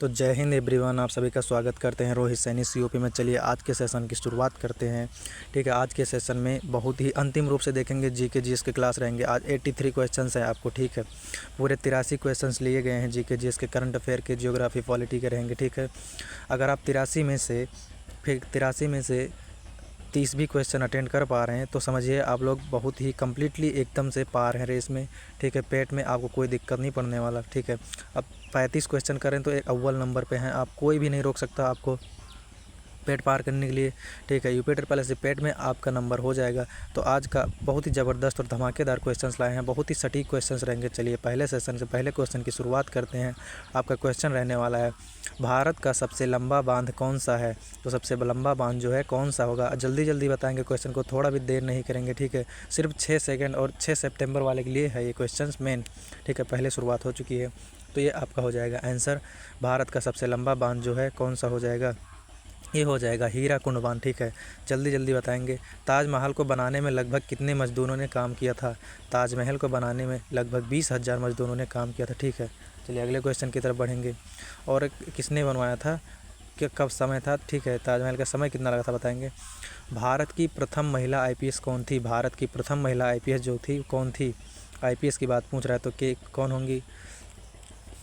तो जय हिंद एवरीवन, आप सभी का स्वागत करते हैं रोहित सैनी सीओपी में। चलिए आज के सेशन की शुरुआत करते हैं। ठीक है, आज के सेशन में बहुत ही अंतिम रूप से देखेंगे जीके जीएस के क्लास रहेंगे। आज 83 क्वेश्चंस हैं आपको। ठीक है, पूरे 83 क्वेश्चंस लिए गए हैं जीके जीएस के, करंट अफेयर के, जियोग्राफी, पॉलिटी के रहेंगे। ठीक है, अगर आप 83 में से 30 भी क्वेश्चन अटेंड कर पा रहे हैं तो समझिए आप लोग बहुत ही कम्प्लीटली एकदम से पार हैं रेस में। ठीक है, पेट में आपको कोई दिक्कत नहीं पड़ने वाला। ठीक है, अब 35 क्वेश्चन करें तो एक अव्वल नंबर पे हैं आप, कोई भी नहीं रोक सकता आपको पेट पार करने के लिए। ठीक है, यूपी पहले से पेट में आपका नंबर हो जाएगा। तो आज का बहुत ही ज़बरदस्त और धमाकेदार क्वेश्चंस लाए हैं, बहुत ही सटीक क्वेश्चंस रहेंगे। चलिए पहले सेशन से पहले क्वेश्चन की शुरुआत करते हैं। आपका क्वेश्चन रहने वाला है, भारत का सबसे लंबा बांध कौन सा है? तो सबसे लंबा बांध जो है कौन सा होगा? जल्दी जल्दी बताएंगे क्वेश्चन को, थोड़ा भी देर नहीं करेंगे। ठीक है, सिर्फ 6 सेकेंड और 6 सितंबर वाले के लिए है ये क्वेश्चन मेन। ठीक है, पहले शुरुआत हो चुकी है। तो ये आपका हो जाएगा आंसर। भारत का सबसे लंबा बांध जो है कौन सा हो जाएगा? ये हो जाएगा हीराकुंड बांध। ठीक है, जल्दी जल्दी बताएंगे। ताजमहल को बनाने में लगभग कितने मजदूरों ने काम किया था? ताजमहल को बनाने में लगभग 20,000 मजदूरों ने काम किया था। ठीक है, चलिए अगले क्वेश्चन की तरफ बढ़ेंगे। और किसने बनवाया था, कि कब समय था? ठीक है, ताजमहल का समय कितना लगा था बताएंगे। भारत की प्रथम महिला आईपीएस कौन थी? भारत की प्रथम महिला आईपीएस जो थी कौन थी? आईपीएस की बात पूछ रहा है तो के कौन होंगी?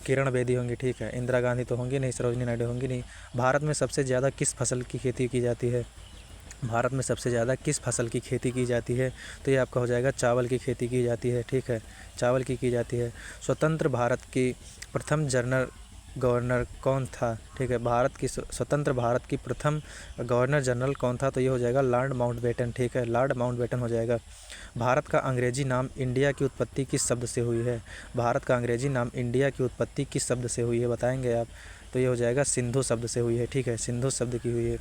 किरण बेदी होंगी। ठीक है, इंदिरा गांधी तो होंगी नहीं, सरोजनी नायडू होंगी नहीं। भारत में सबसे ज़्यादा किस फसल की खेती की जाती है? भारत में सबसे ज़्यादा किस फसल की खेती की जाती है? तो ये आपका हो जाएगा चावल की खेती की जाती है। ठीक है, चावल की जाती है। स्वतंत्र भारत की प्रथम जनरल गवर्नर कौन था? ठीक है, स्वतंत्र भारत की प्रथम गवर्नर जनरल कौन था? तो ये हो जाएगा लॉर्ड माउंटबेटन। ठीक है, लॉर्ड माउंटबेटन हो जाएगा। भारत का अंग्रेजी नाम इंडिया की उत्पत्ति किस शब्द से हुई है? भारत का अंग्रेजी नाम इंडिया की उत्पत्ति किस शब्द से हुई है बताएंगे आप? तो ये हो जाएगा सिंधु शब्द से हुई है। ठीक है, सिंधु शब्द की हुई है।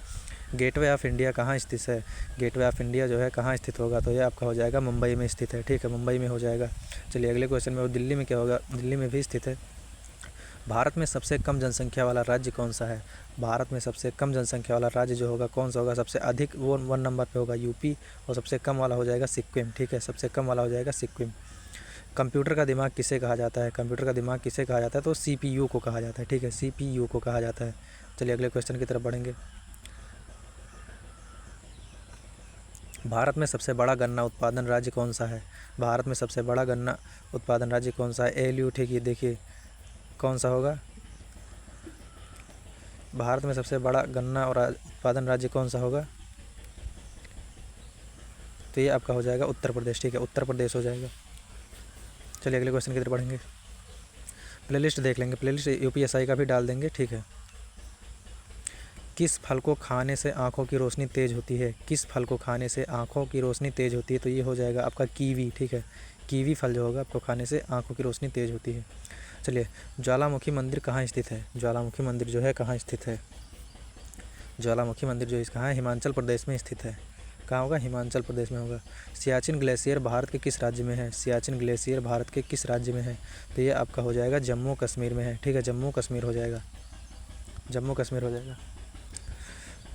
गेटवे ऑफ इंडिया कहाँ स्थित है? गेटवे ऑफ इंडिया जो है कहाँ स्थित होगा? तो ये आपका हो जाएगा मुंबई में स्थित है। ठीक है, मुंबई में हो जाएगा। चलिए अगले क्वेश्चन में, वो दिल्ली में क्या होगा? दिल्ली में भी स्थित है। भारत में सबसे कम जनसंख्या वाला राज्य कौन सा है? भारत में सबसे कम जनसंख्या वाला राज्य जो होगा कौन सा होगा? सबसे अधिक वो 1 नंबर पे होगा यूपी, और सबसे कम वाला हो जाएगा सिक्किम। ठीक है, सबसे कम वाला हो जाएगा सिक्किम। कंप्यूटर का दिमाग किसे कहा जाता है? कंप्यूटर का दिमाग किसे कहा जाता है? तो सीपीयू को कहा जाता है। ठीक है, सीपीयू को कहा जाता है। चलिए अगले क्वेश्चन की तरफ बढ़ेंगे। भारत में सबसे बड़ा गन्ना उत्पादन राज्य कौन सा है? भारत में सबसे बड़ा गन्ना उत्पादन राज्य कौन सा है? एलयू। ठीक है, देखिए कौन सा होगा? भारत में सबसे बड़ा गन्ना और उत्पादन राज्य कौन सा होगा? तो ये आपका हो जाएगा उत्तर प्रदेश। ठीक है, उत्तर प्रदेश हो जाएगा। चलिए अगले क्वेश्चन की तरफ बढ़ेंगे। प्लेलिस्ट देख लेंगे, प्लेलिस्ट यूपीएसआई का भी डाल देंगे। ठीक है, किस फल को खाने से आँखों की रोशनी तेज़ होती है? किस फल को खाने से आँखों की रोशनी तेज़ होती है? तो ये हो जाएगा आपका कीवी। ठीक है, कीवी फल जो होगा आपको खाने से आँखों की रोशनी तेज़ होती है। चलिए, ज्वालामुखी मंदिर कहाँ स्थित है? ज्वालामुखी मंदिर जो है कहाँ स्थित है? ज्वालामुखी मंदिर जो कहाँ है? हिमाचल प्रदेश में स्थित है। कहाँ होगा? हिमाचल प्रदेश में होगा। सियाचिन ग्लेशियर भारत के किस राज्य में है? सियाचिन ग्लेशियर भारत के किस राज्य में है? तो ये आपका हो जाएगा जम्मू कश्मीर में है। ठीक है, जम्मू कश्मीर हो जाएगा, जम्मू कश्मीर हो जाएगा।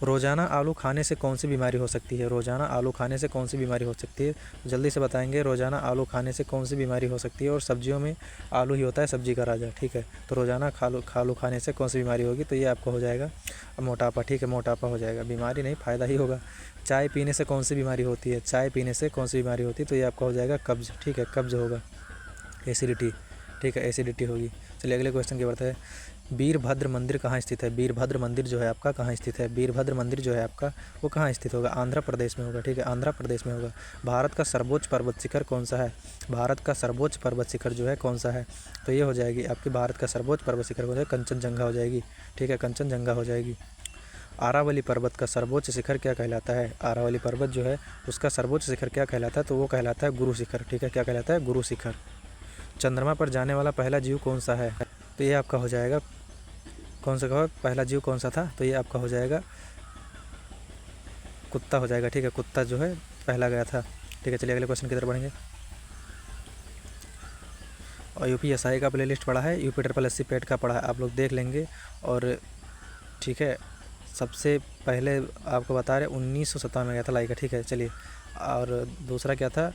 रोज़ाना आलू खाने से कौन सी बीमारी हो सकती है? रोज़ाना आलू खाने से कौन सी बीमारी हो सकती है? जल्दी से बताएंगे, रोज़ाना आलू खाने से कौन सी बीमारी हो सकती है? और सब्जियों में आलू ही होता है सब्जी का राजा। ठीक है, तो रोज़ाना आलू खाने से कौन सी बीमारी होगी? तो ये आपको हो जाएगा मोटापा। ठीक है, मोटापा हो जाएगा, बीमारी नहीं, फ़ायदा ही होगा। चाय पीने से कौन सी बीमारी होती है? चाय पीने से कौन सी बीमारी होती है? तो ये आपका हो जाएगा कब्ज़। ठीक है, कब्ज़ होगा, एसिडिटी। ठीक है, एसिडिटी होगी। चलिए अगले क्वेश्चन की बढ़ते हैं। वीरभद्र मंदिर कहाँ स्थित है? वीरभद्र मंदिर जो है आपका कहाँ स्थित है? वीरभद्र मंदिर जो है आपका वो कहाँ स्थित होगा? आंध्र प्रदेश में होगा। ठीक है, आंध्र प्रदेश में होगा। भारत का सर्वोच्च पर्वत शिखर कौन सा है? भारत का सर्वोच्च पर्वत शिखर जो है कौन सा है? तो ये हो जाएगी आपकी भारत का सर्वोच्च पर्वत शिखर हो जाएगा कंचनजंगा हो जाएगी। ठीक है, कंचनजंगा हो जाएगी। आरावली पर्वत का सर्वोच्च शिखर क्या कहलाता है? आरावली पर्वत जो है उसका सर्वोच्च शिखर क्या कहलाता है? तो वो कहलाता है गुरु शिखर। ठीक है, क्या कहलाता है? गुरु शिखर। चंद्रमा पर जाने वाला पहला जीव कौन सा है? तो ये आपका हो जाएगा कौन सा कहा? पहला जीव कौन सा था? तो ये आपका हो जाएगा कुत्ता हो जाएगा। ठीक है, कुत्ता जो है पहला गया था। ठीक है, चलिए अगले क्वेश्चन की तरफ बढ़ेंगे। और यूपीएसआई का प्लेलिस्ट पड़ा है, यूपी ट्रिपल एससी पेट का पड़ा है, आप लोग देख लेंगे। और ठीक है, सबसे पहले आपको बता रहे 1997 में गया था लाइका। ठीक है, चलिए। और दूसरा क्या था?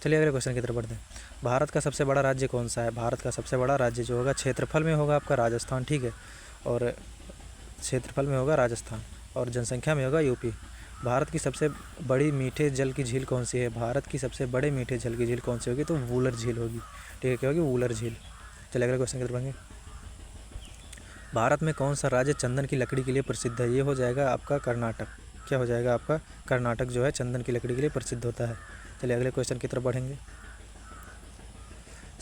चलिए अगले क्वेश्चन की तरफ बढ़ते हैं। भारत का सबसे बड़ा राज्य कौन सा है? भारत का सबसे बड़ा राज्य जो होगा क्षेत्रफल में होगा आपका राजस्थान, ठीक है, और क्षेत्रफल में होगा राजस्थान और जनसंख्या में होगा यूपी। भारत की सबसे बड़ी मीठे जल की झील कौन सी है? भारत की सबसे बड़े मीठे जल की झील कौन सी होगी? तो वूलर झील होगी, ठीक है, क्या होगी? वूलर झील। चलिए अगले क्वेश्चन की तरफ बढ़ेंगे। भारत में कौन सा राज्य चंदन की लकड़ी के लिए प्रसिद्ध है? ये हो जाएगा आपका कर्नाटक। क्या हो जाएगा आपका? कर्नाटक जो है चंदन की लकड़ी के लिए प्रसिद्ध होता है। चलिए अगले क्वेश्चन की तरफ बढ़ेंगे।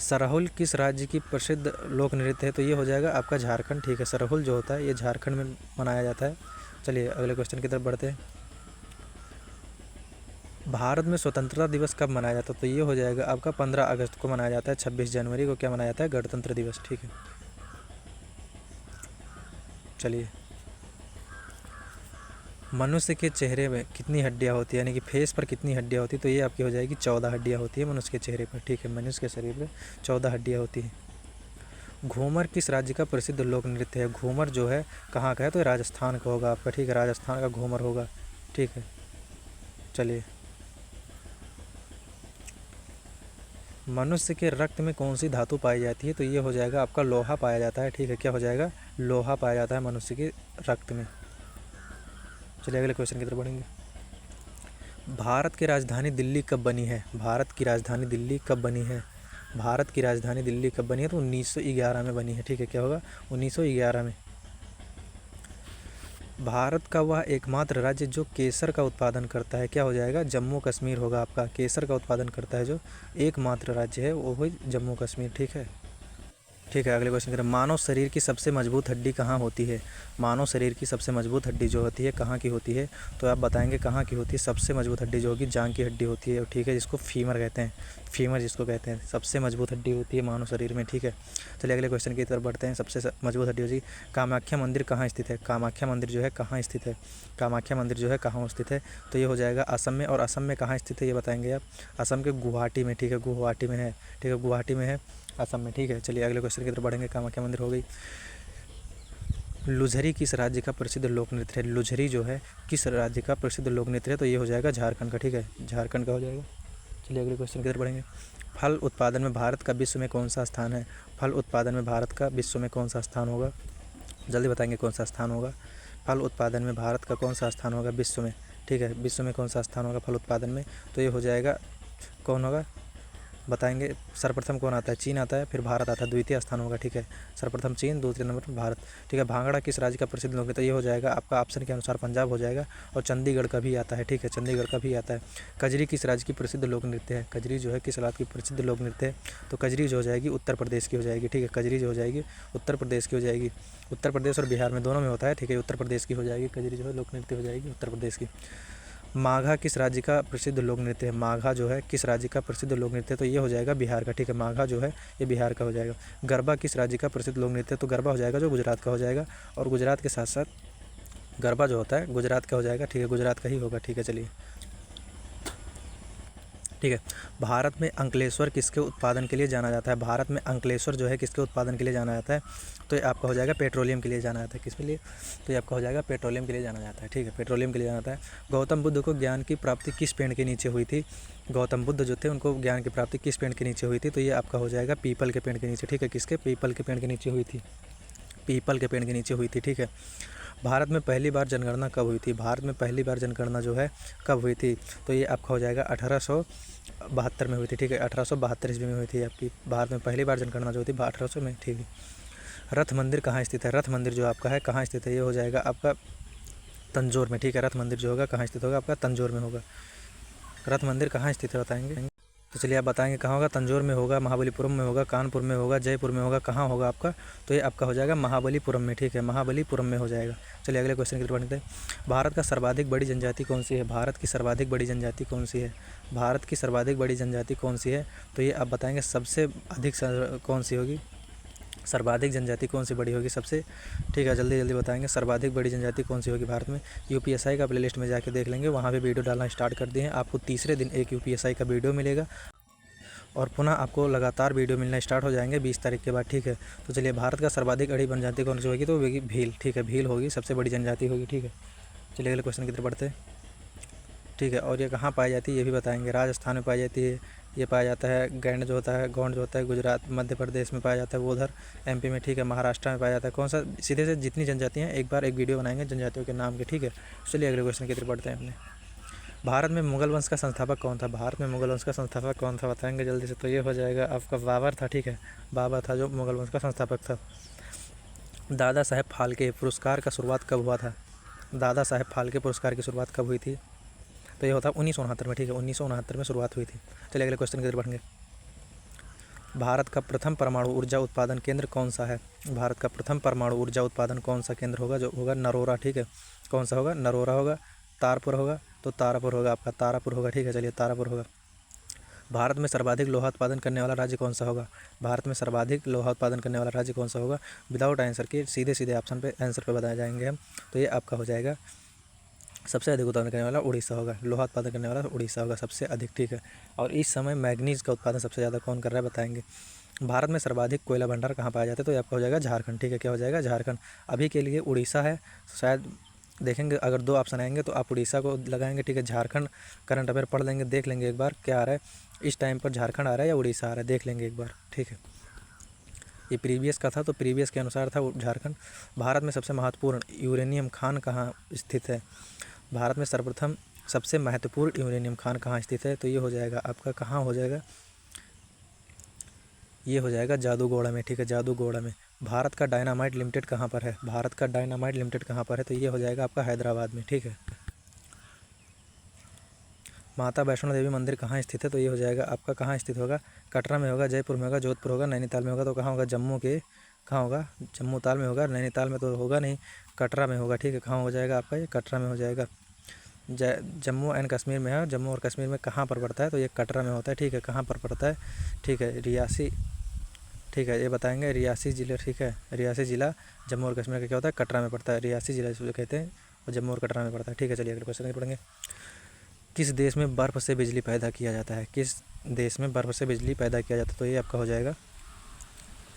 सरहुल किस राज्य की प्रसिद्ध लोक नृत्य है? तो ये हो जाएगा आपका झारखंड, ठीक है। सरहुल जो होता है ये झारखंड में मनाया जाता है। चलिए अगले क्वेश्चन की तरफ बढ़ते हैं। भारत में स्वतंत्रता दिवस कब मनाया जाता है? तो ये हो जाएगा आपका 15 अगस्त को मनाया जाता है। 26 जनवरी को क्या मनाया जाता है? गणतंत्र दिवस, ठीक है। चलिए, मनुष्य के चेहरे में कितनी हड्डियाँ होती है, यानी कि फेस पर कितनी हड्डियाँ होती है? तो ये आपकी हो जाएगी 14 हड्डियाँ होती है मनुष्य के चेहरे पर, ठीक है। मनुष्य के शरीर में 14 हड्डियाँ होती हैं। घूमर किस राज्य का प्रसिद्ध लोक नृत्य है? घूमर जो है कहाँ का है? तो राजस्थान का होगा आपका, ठीक है, राजस्थान का घूमर होगा, ठीक है। चलिए, मनुष्य के रक्त में कौन सी धातु पाई जाती है? तो ये हो जाएगा आपका लोहा पाया जाता है, ठीक है। क्या हो जाएगा? लोहा पाया जाता है मनुष्य के रक्त में। चलिए अगले क्वेश्चन की तरफ बढ़ेंगे। भारत की राजधानी दिल्ली कब बनी है? भारत की राजधानी दिल्ली कब बनी है? भारत की राजधानी दिल्ली कब बनी है? तो 1911 में बनी है, ठीक है। क्या होगा? 1911 में। भारत का वह एकमात्र राज्य जो केसर का उत्पादन करता है, क्या हो जाएगा? जम्मू कश्मीर होगा आपका। केसर का उत्पादन करता है जो एकमात्र राज्य है वो है जम्मू कश्मीर, ठीक है। ठीक है, अगले क्वेश्चन करें। मानव शरीर की सबसे मजबूत हड्डी कहाँ होती है? मानव शरीर की सबसे मजबूत हड्डी जो होती है कहाँ की होती है? तो आप बताएंगे कहाँ की होती है। सबसे मजबूत हड्डी जो होगी जांघ की हड्डी होती है, ठीक है, जिसको फीमर कहते हैं। फीमर जिसको कहते हैं सबसे मजबूत हड्डी होती है मानव शरीर में, ठीक है। चलिए अगले क्वेश्चन की तरफ बढ़ते हैं। सबसे मजबूत हड्डी होगी। कामाख्या मंदिर कहाँ स्थित है? कामाख्या मंदिर जो है कहाँ स्थित है? कामाख्या मंदिर जो है कहाँ स्थित है? तो ये हो जाएगा असम में। और असम में कहाँ स्थित है ये बताएंगे आप। असम के गुवाहाटी में, ठीक है, गुवाहाटी में है, ठीक है, गुवाहाटी में है असम में, ठीक है। चलिए अगले क्वेश्चन की तरफ बढ़ेंगे। कामाख्या मंदिर हो गई। लुझरी किस राज्य का प्रसिद्ध लोक नृत्य है? लुझरी जो है किस राज्य का प्रसिद्ध लोक नृत्य है? तो ये हो जाएगा झारखंड का, ठीक है, झारखंड का हो जाएगा। चलिए अगले क्वेश्चन की तरफ बढ़ेंगे। फल उत्पादन में भारत का विश्व में कौन सा स्थान है? फल उत्पादन में भारत का विश्व में कौन सा स्थान होगा? जल्दी बताएंगे कौन सा स्थान होगा। फल उत्पादन में भारत का कौन सा स्थान होगा विश्व में? ठीक है, विश्व में कौन सा स्थान होगा फल उत्पादन में? तो ये हो जाएगा, कौन होगा बताएंगे। सर्वप्रथम कौन आता है? चीन आता है, फिर भारत आता है, द्वितीय स्थान होगा, ठीक है। सर्वप्रथम चीन, दूसरे नंबर पर भारत, ठीक है। भांगड़ा किस राज्य का प्रसिद्ध लोक है? तो ये हो जाएगा आपका ऑप्शन के अनुसार पंजाब हो जाएगा। और चंडीगढ़ का भी आता है, ठीक है, चंडीगढ़ का भी आता है। कजरी किस राज्य की प्रसिद्ध लोक नृत्य है? कजरी जो है किस राज्य की प्रसिद्ध लोक नृत्य है? तो कजरी जो हो जाएगी उत्तर प्रदेश की हो जाएगी, ठीक है। कजरी जो हो जाएगी उत्तर प्रदेश की हो जाएगी। उत्तर प्रदेश और बिहार में दोनों में होता है, ठीक है। उत्तर प्रदेश की हो जाएगी कजरी जो है लोक नृत्य हो जाएगी उत्तर प्रदेश की। माघा किस राज्य का प्रसिद्ध लोक नृत्य है? माघा जो है किस राज्य का प्रसिद्ध लोक नृत्य है? तो ये हो जाएगा बिहार का, ठीक है। माघा जो है ये बिहार का हो जाएगा। गरबा किस राज्य का प्रसिद्ध लोक नृत्य है? तो गरबा हो जाएगा जो गुजरात का हो जाएगा। और गुजरात के साथ साथ गरबा जो होता है गुजरात का हो जाएगा, ठीक है, गुजरात का ही होगा, ठीक है। चलिए, ठीक है। भारत में अंकलेश्वर किसके उत्पादन के लिए जाना जाता है? भारत में अंकलेश्वर जो है किसके उत्पादन के लिए जाना जाता है? तो ये आपका हो जाएगा पेट्रोलियम के लिए जाना जाता है। किस के लिए? तो ये आपका हो जाएगा पेट्रोलियम के लिए जाना जाता है, ठीक है, पेट्रोलियम के लिए जाना जाता है। गौतम बुद्ध को ज्ञान की प्राप्ति किस पेड़ के नीचे हुई थी? गौतम बुद्ध जो थे उनको ज्ञान की प्राप्ति किस पेड़ के नीचे हुई थी? तो ये आपका हो जाएगा पीपल के पेड़ के नीचे, ठीक है। किसके? पीपल के पेड़ के नीचे हुई थी, पीपल के पेड़ के नीचे हुई थी, ठीक है। भारत में पहली बार जनगणना कब हुई थी? भारत में पहली बार जनगणना जो है कब हुई थी? तो ये आपका हो जाएगा 1872 में हुई थी, ठीक है। 1872 ईस्वी में हुई थी आपकी भारत में पहली बार जनगणना जो थी 1800 में, ठीक है। रथ मंदिर कहाँ स्थित है? रथ मंदिर जो आपका है कहाँ स्थित है? ये हो जाएगा आपका तंजौर में, ठीक है। रथ मंदिर जो होगा कहाँ स्थित होगा? आपका तंजौर में होगा। रथ मंदिर कहाँ स्थित है बताएंगे? तो चलिए आप बताएंगे कहाँ होगा। तंजौर में होगा, महाबलीपुरम में होगा, कानपुर में होगा, जयपुर में होगा, कहाँ होगा आपका? तो ये आपका हो जाएगा महाबलीपुरम में, ठीक है, महाबलीपुरम में हो जाएगा। चलिए अगले क्वेश्चन की तरफ बढ़ते हैं। भारत का सर्वाधिक बड़ी जनजाति कौन सी है? भारत की सर्वाधिक बड़ी जनजाति कौन सी है? भारत की सर्वाधिक बड़ी जनजाति कौन सी है? तो ये आप बताएंगे सबसे अधिक कौन सी होगी? सर्वाधिक जनजाति कौन सी बड़ी होगी सबसे? ठीक है, जल्दी जल्दी बताएंगे सर्वाधिक बड़ी जनजाति कौन सी होगी भारत में। यूपीएसआई का प्लेलिस्ट में जाके देख लेंगे, वहाँ पे वीडियो डालना स्टार्ट कर दिए हैं। आपको तीसरे दिन एक यूपीएसआई का वीडियो मिलेगा और पुनः आपको लगातार वीडियो मिलना स्टार्ट हो जाएंगे 20 तारीख के बाद, ठीक है। तो चलिए, भारत का सर्वाधिक बड़ी जनजाति कौन सी होगी? तो होगी भील, ठीक है, भील होगी सबसे बड़ी जनजाति होगी, ठीक है। चलिए अगले क्वेश्चन की तरफ बढ़ते हैं, ठीक है। और ये कहाँ पाई जाती है ये भी बताएंगे। राजस्थान में पाई जाती है, ये पाया जाता है। गैंड जो होता है, गौंड जो होता है गुजरात मध्य प्रदेश में पाया जाता है, वो उधर एमपी में, ठीक है। महाराष्ट्र में पाया जाता है। कौन सा, सीधे से जितनी जनजातियाँ हैं एक बार एक वीडियो बनाएंगे जनजातियों के नाम के, ठीक है। चलिए अगले क्वेश्चन की तरफ बढ़ते हैं अपने। भारत में मुगल वंश का संस्थापक कौन था? भारत में मुगल वंश का संस्थापक कौन था बताएंगे जल्दी से। तो ये हो जाएगा आपका बाबर था, ठीक है। बाबर था जो मुगल वंश का संस्थापक था। दादा साहेब फाल्के पुरस्कार का शुरुआत कब हुआ था? दादा साहेब फाल्के पुरस्कार की शुरुआत कब हुई थी? तो ये होता है 1969 में, ठीक है। 1969 में शुरुआत हुई थी। चलिए अगले क्वेश्चन की तरफ बढ़ेंगे। भारत का प्रथम परमाणु ऊर्जा उत्पादन केंद्र कौन सा है? भारत का प्रथम परमाणु ऊर्जा उत्पादन कौन सा केंद्र होगा? जो होगा नरोरा, ठीक है। कौन सा होगा? नरोरा होगा, तारपुर होगा, तो तारापुर होगा आपका, तारापुर होगा, ठीक है। चलिए तारापुर होगा। भारत में सर्वाधिक लोहा उत्पादन करने वाला राज्य कौन सा होगा? भारत में सर्वाधिक लोहा उत्पादन करने वाला राज्य कौन सा होगा? विदाउट आंसर के सीधे सीधे ऑप्शन पे आंसर पे बताए जाएंगे हम। तो ये आपका हो जाएगा सबसे अधिक उत्पादन करने वाला उड़ीसा होगा। लोहा उत्पादन करने वाला उड़ीसा होगा सबसे अधिक, ठीक है। और इस समय मैग्नीज का उत्पादन सबसे ज़्यादा कौन कर रहा है बताएंगे। भारत में सर्वाधिक कोयला भंडार कहाँ पाया जाता है? तो ये आपका हो जाएगा झारखंड, ठीक है। क्या हो जाएगा? झारखंड। अभी के लिए उड़ीसा है, शायद देखेंगे अगर 2 ऑप्शन आएंगे तो आप उड़ीसा को लगाएंगे, ठीक है। झारखंड करंट अफेयर पढ़ लेंगे, देख लेंगे एक बार क्या आ रहा है इस टाइम पर, झारखंड आ रहा है या उड़ीसा आ रहा है, देख लेंगे एक बार, ठीक है। ये प्रीवियस का था तो प्रीवियस के अनुसार था झारखंड। भारत में सबसे महत्वपूर्ण यूरेनियम खान कहाँ स्थित है? भारत में सर्वप्रथम सबसे महत्वपूर्ण यूरेनियम खान कहाँ स्थित है? तो ये हो जाएगा आपका, कहाँ हो जाएगा? ये हो जाएगा जादूगोड़ा में, ठीक है। जादूगोड़ा में। भारत का डायनामाइट लिमिटेड कहाँ पर है? भारत का डायनामाइट लिमिटेड कहाँ पर है? तो ये हो जाएगा आपका हैदराबाद में, ठीक है। माता वैष्णो देवी मंदिर कहाँ स्थित है? तो ये हो जाएगा आपका, कहाँ स्थित होगा? कटरा में होगा, जयपुर में होगा, जोधपुर होगा, नैनीताल में होगा। तो कहाँ होगा? जम्मू के, कहाँ होगा? जम्मू ताल में होगा, नैनीताल में तो होगा नहीं, कटरा में होगा, ठीक है। कहाँ हो जाएगा आपका? ये कटरा में हो जाएगा। जम्मू एंड कश्मीर में है। जम्मू और कश्मीर में कहाँ पर पड़ता है? तो ये कटरा में होता है, ठीक है। कहाँ पर पड़ता है? ठीक है, रियासी, ठीक है। ये बताएंगे रियासी ज़िला, ठीक है। रियासी ज़िला जम्मू और कश्मीर का क्या होता है? कटरा में पड़ता है। रियासी ज़िला जो कहते हैं और जम्मू और कटरा में पड़ता है, ठीक है। चलिए अगले क्वेश्चन पढ़ेंगे। किस देश में बर्फ़ से बिजली पैदा किया जाता है? किस देश में बर्फ़ से बिजली पैदा किया जाता है? तो ये आपका हो जाएगा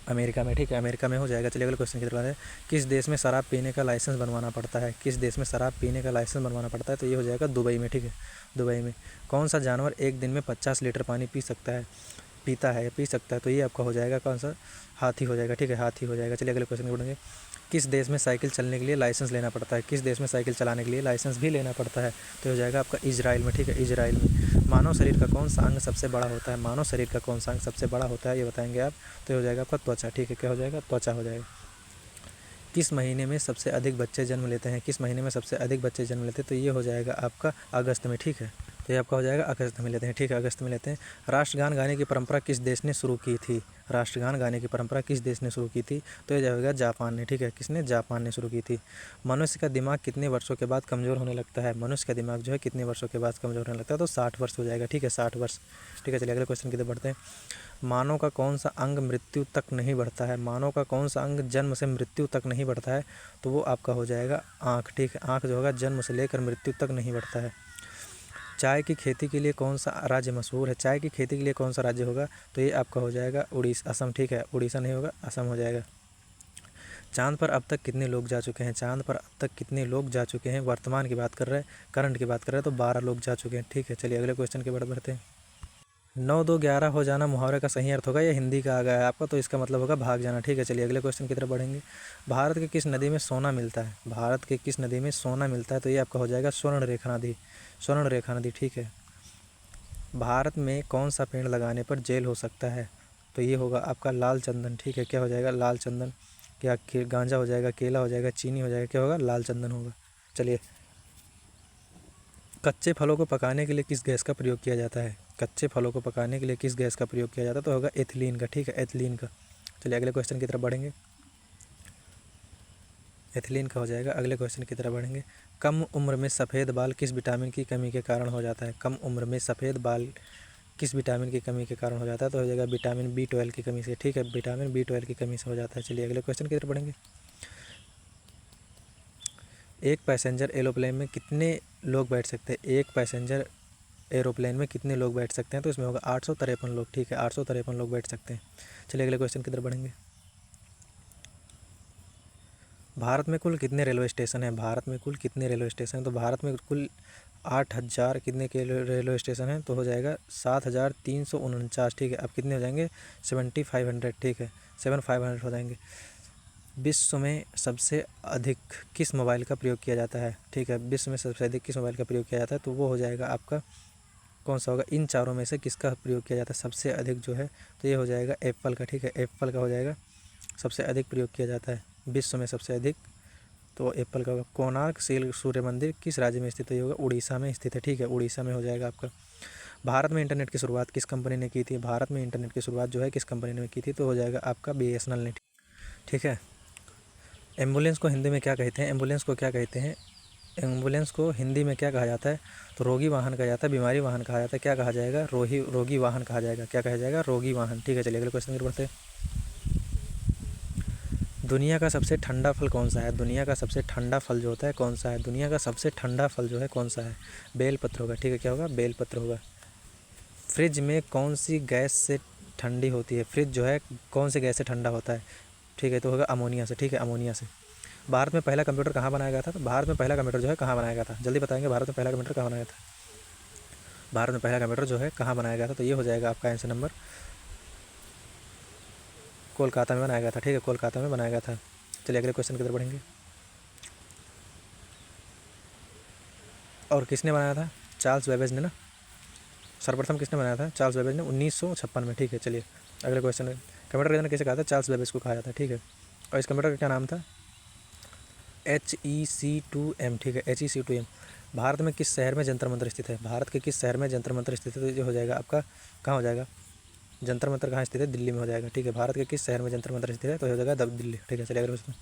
अमेरिका में, ठीक है। अमेरिका में हो जाएगा। चलिए अगले क्वेश्चन की तरफ है। किस देश में शराब पीने का लाइसेंस बनवाना पड़ता है? किस देश में शराब पीने का लाइसेंस बनवाना पड़ता है? तो ये हो जाएगा दुबई में, ठीक है। दुबई में। कौन सा जानवर एक दिन में 50 लीटर पानी पी सकता है, पीता है या पी सकता है? तो ये आपका हो जाएगा कौन सा? हाथी हो जाएगा, ठीक है। हाथी हो जाएगा। चलिए अगले क्वेश्चन पढ़ेंगे। किस देश में साइकिल चलने के लिए लाइसेंस लेना पड़ता है? किस देश में साइकिल चलाने के लिए लाइसेंस भी लेना पड़ता है? तो हो जाएगा आपका इजराइल में, ठीक है। इजराइल में। मानव शरीर का कौन सा अंग सबसे बड़ा होता है? मानव शरीर का कौन सा अंग सबसे बड़ा होता है ये बताएंगे आप। तो हो जाएगा आपका त्वचा, ठीक है। क्या हो जाएगा? त्वचा हो जाएगा। किस महीने में सबसे अधिक बच्चे जन्म लेते हैं? किस महीने में सबसे अधिक बच्चे जन्म लेते हैं? तो ये हो जाएगा आपका अगस्त में, ठीक है। तो ये आपका हो जाएगा अगस्त में लेते हैं, ठीक है। अगस्त में लेते हैं। राष्ट्रगान गाने की परंपरा किस देश ने शुरू की थी? राष्ट्रगान गाने की परंपरा किस देश ने शुरू की थी? तो ये जाएगा जापान ने, ठीक है। किसने? जापान ने शुरू की थी। मनुष्य का दिमाग कितने वर्षों के बाद कमज़ोर होने लगता है? मनुष्य का दिमाग जो है कितने वर्षों के बाद कमज़ोर होने लगता है? तो 60 वर्ष हो जाएगा, ठीक है। 60 वर्ष, ठीक है। चलिए अगले क्वेश्चन की तरफ बढ़ते हैं। मानव का कौन सा अंग मृत्यु तक नहीं बढ़ता है? मानव का कौन सा अंग जन्म से मृत्यु तक नहीं बढ़ता है? तो वो आपका हो जाएगा आँख, ठीक है। आँख जो होगा जन्म से लेकर मृत्यु तक नहीं बढ़ता है। चाय की खेती के लिए कौन सा राज्य मशहूर है? चाय की खेती के लिए कौन सा राज्य होगा? तो ये आपका हो जाएगा उड़ीसा, असम, ठीक है। उड़ीसा नहीं होगा, असम हो जाएगा। चांद पर अब तक कितने लोग जा चुके हैं? चांद पर अब तक कितने लोग जा चुके हैं? वर्तमान की बात कर रहे हैं, करंट की बात कर रहे हैं, तो 12 लोग जा चुके हैं, ठीक है। चलिए अगले क्वेश्चन के बढ़ते हैं। 9 2 11 हो जाना मुहावरे का सही अर्थ होगा, ये हिंदी का आ गया है आपका, तो इसका मतलब होगा भाग जाना, ठीक है। चलिए अगले क्वेश्चन की तरफ बढ़ेंगे। भारत के किस नदी में सोना मिलता है? भारत के किस नदी में सोना मिलता है? तो ये आपका हो जाएगा स्वर्ण रेखा नदी, स्वर्ण रेखा नदी, ठीक है। भारत में कौन सा पेड़ लगाने पर जेल हो सकता है? तो ये होगा आपका लाल चंदन, ठीक है। क्या हो जाएगा? लाल चंदन। क्या गांजा हो जाएगा, केला हो जाएगा, चीनी हो जाएगा, क्या होगा? लाल चंदन होगा। चलिए, कच्चे फलों को पकाने के लिए किस गैस का प्रयोग किया जाता है? कच्चे फलों को पकाने के लिए किस गैस का प्रयोग किया जाता है? तो होगा एथिलीन का, ठीक है। एथिलीन का। चलिए अगले क्वेश्चन की तरफ बढ़ेंगे। एथिलीन का हो जाएगा। अगले क्वेश्चन की तरफ बढ़ेंगे। कम उम्र में सफ़ेद बाल किस विटामिन की कमी के कारण हो जाता है? कम उम्र में सफ़ेद बाल किस विटामिन की कमी के कारण हो जाता है? तो हो जाएगा विटामिन B12 की कमी से, ठीक है। विटामिन B12 की कमी से हो जाता है। चलिए अगले क्वेश्चन की तरफ बढ़ेंगे। एक पैसेंजर एरोप्लेन में कितने लोग बैठ सकते हैं? एक पैसेंजर एरोप्लेन में कितने लोग बैठ सकते हैं? तो इसमें होगा 853 लोग, ठीक है। 853 लोग बैठ सकते हैं। चलिए अगले क्वेश्चन की तरफ बढ़ेंगे। भारत में कुल कितने रेलवे स्टेशन हैं? भारत में कुल कितने रेलवे स्टेशन हैं? तो भारत में कुल 8,000 कितने के रेलवे स्टेशन हैं? तो हो जाएगा 7,349। ठीक है, अब कितने हो जाएंगे? 7,500। ठीक है, 7,500 हो जाएंगे। विश्व में सबसे अधिक किस मोबाइल का प्रयोग किया जाता है? ठीक है, विश्व में सबसे अधिक किस मोबाइल का प्रयोग किया जाता है? तो वो हो जाएगा आपका, कौन सा होगा? इन चारों में से किसका प्रयोग किया जाता है सबसे अधिक जो है? तो ये हो जाएगा एप्पल का। ठीक है, एप्पल का हो जाएगा, सबसे अधिक प्रयोग किया जाता है विश्व में सबसे अधिक, तो एप्पल का होगा। कोणार्क सूर्य मंदिर किस राज्य में स्थित है? ये होगा उड़ीसा में स्थित है। ठीक है, उड़ीसा में हो जाएगा आपका। भारत में इंटरनेट की शुरुआत किस कंपनी ने की थी? भारत में इंटरनेट की शुरुआत जो है किस कंपनी ने की थी? तो हो जाएगा आपका BSNL ने। ठीक है, एम्बुलेंस को हिंदी में क्या कहते हैं? एम्बुलेंस को क्या कहते हैं? एम्बुलेंस को हिंदी में क्या कहा जाता है? तो रोगी वाहन कहा जाता है, बीमारी वाहन कहा जाता है। क्या कहा जाएगा? रोगी वाहन कहा जाएगा। क्या कहा जाएगा? रोगी वाहन। ठीक है, चलिए अगले क्वेश्चन की बढ़ते हैं। दुनिया का सबसे ठंडा फल कौन सा है? दुनिया का सबसे ठंडा फल जो होता है कौन सा है? दुनिया का सबसे ठंडा फल जो है कौन सा है? बेलपत्र होगा। ठीक है, क्या होगा? बेलपत्र होगा। फ्रिज में कौन सी गैस से ठंडी होती है? फ्रिज जो है कौन सी गैस से ठंडा होता है? ठीक है, तो होगा अमोनिया से। ठीक है, अमोनिया से। भारत में पहला कंप्यूटर कहाँ बनाया गया था? तो भारत में पहला कंप्यूटर जो है कहाँ बनाया गया था? जल्दी बताएंगे, भारत में पहला कंप्यूटर कहाँ बनाया था? भारत में पहला कंप्यूटर जो है कहाँ बनाया गया था? तो ये हो जाएगा आपका आंसर नंबर, कोलकाता में बनाया गया था। ठीक है, कोलकाता में बनाया गया था। चलिए अगले क्वेश्चन की तरफ बढ़ेंगे। और किसने बनाया था? चार्ल्स बेबेज ने ना, सर्वप्रथम किसने बनाया था? चार्ल्स बेबेज ने 1956 में। ठीक है, चलिए अगले क्वेश्चन। कंप्यूटर का जन्म कैसे कहा था? चार्ल्स बेबेज को कहा जाता है। ठीक है, और इस कंप्यूटर का क्या नाम था? HEC2M। ठीक है, HEC2M। भारत में किस शहर में जंतर मंतर स्थित है? भारत के किस शहर में जंतर मंतर स्थित है? तो ये हो जाएगा आपका, कहाँ हो जाएगा? जंतर मंतर कहाँ स्थित है? दिल्ली में हो जाएगा। ठीक है, भारत के किस शहर में जंतर मंतर स्थित है? तो हो जाएगा दिल्ली। ठीक है, चलिए अगले क्वेश्चन।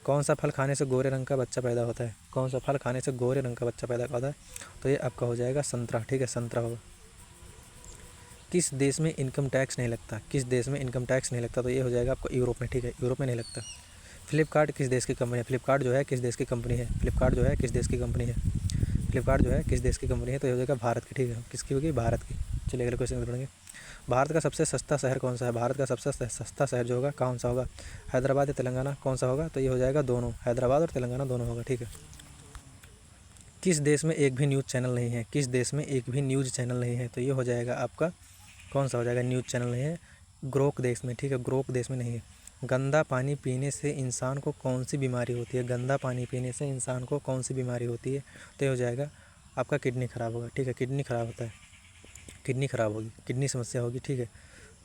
कौन सा फल खाने से गोरे रंग का बच्चा पैदा होता है? कौन सा फल खाने से गोरे रंग का बच्चा पैदा होता है? तो ये आपका हो जाएगा संतरा। ठीक है, संतरा होगा। किस देश में इनकम टैक्स नहीं लगता? किस देश में इनकम टैक्स नहीं लगता? तो ये हो जाएगा आपको यूरोप में। ठीक है, यूरोप में नहीं लगता। फ्लिपकार्ट किस देश की कंपनी है? फ्लिपकार्ट जो है किस देश की कंपनी है? फ्लिपकार्ट जो है किस देश की कंपनी है? फ्लिपकार्ट जो है किस देश की कंपनी है? तो ये हो जाएगा भारत की। ठीक है, किसकी होगी? भारत की। चलिए अगले क्वेश्चन पढ़ेंगे। भारत का सबसे सस्ता शहर कौन सा है? भारत का सबसे सस्ता शहर जो होगा कौन सा होगा? हैदराबाद या तेलंगाना? कौन सा होगा? तो ये हो जाएगा दोनों, हैदराबाद और तेलंगाना दोनों होगा। ठीक है, किस देश में एक भी न्यूज़ चैनल नहीं है? किस देश में एक भी न्यूज़ चैनल नहीं है? तो ये हो जाएगा आपका, कौन सा हो जाएगा? न्यूज़ चैनल नहीं है, ग्रोक देश में। ठीक है, ग्रोक देश में नहीं है। गंदा पानी पीने से इंसान को कौन सी बीमारी होती है? गंदा पानी पीने से इंसान को कौन सी बीमारी होती है? तो ये हो जाएगा आपका किडनी ख़राब होगा। ठीक है, किडनी ख़राब होता है, किडनी ख़राब होगी, किडनी समस्या होगी। ठीक है,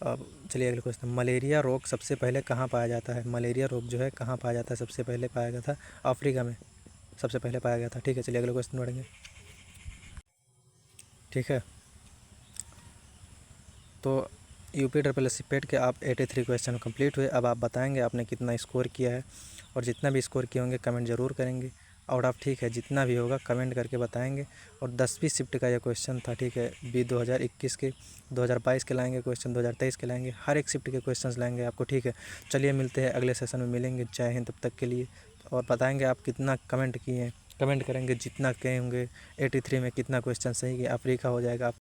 अब चलिए अगले क्वेश्चन। मलेरिया रोग सबसे पहले कहाँ पाया जाता है? मलेरिया रोग जो है कहाँ पाया जाता है? सबसे पहले पाया गया था अफ्रीका में, सबसे पहले पाया गया था। ठीक है, चलिए अगले क्वेश्चन बढ़ेंगे। ठीक है, तो UPSSC पेट के आप 83 क्वेश्चन कंप्लीट हुए। अब आप बताएंगे आपने कितना स्कोर किया है, और जितना भी स्कोर किए होंगे कमेंट ज़रूर करेंगे। और आप, ठीक है, जितना भी होगा कमेंट करके बताएंगे। और 10वीं शिफ्ट का ये क्वेश्चन था। ठीक है, 2021 के, 2022 के लाएंगे क्वेश्चन, 2023 के लाएंगे, हर एक शिफ्ट के क्वेश्चन लाएंगे आपको। ठीक है, चलिए मिलते हैं अगले सेशन में, मिलेंगे। जय हिंद तब तक के लिए। और बताएंगे आप कितना कमेंट किए हैं, कमेंट करेंगे जितना कहे होंगे। 83 में कितना क्वेश्चन सही किया? अफ्रीका हो जाएगा।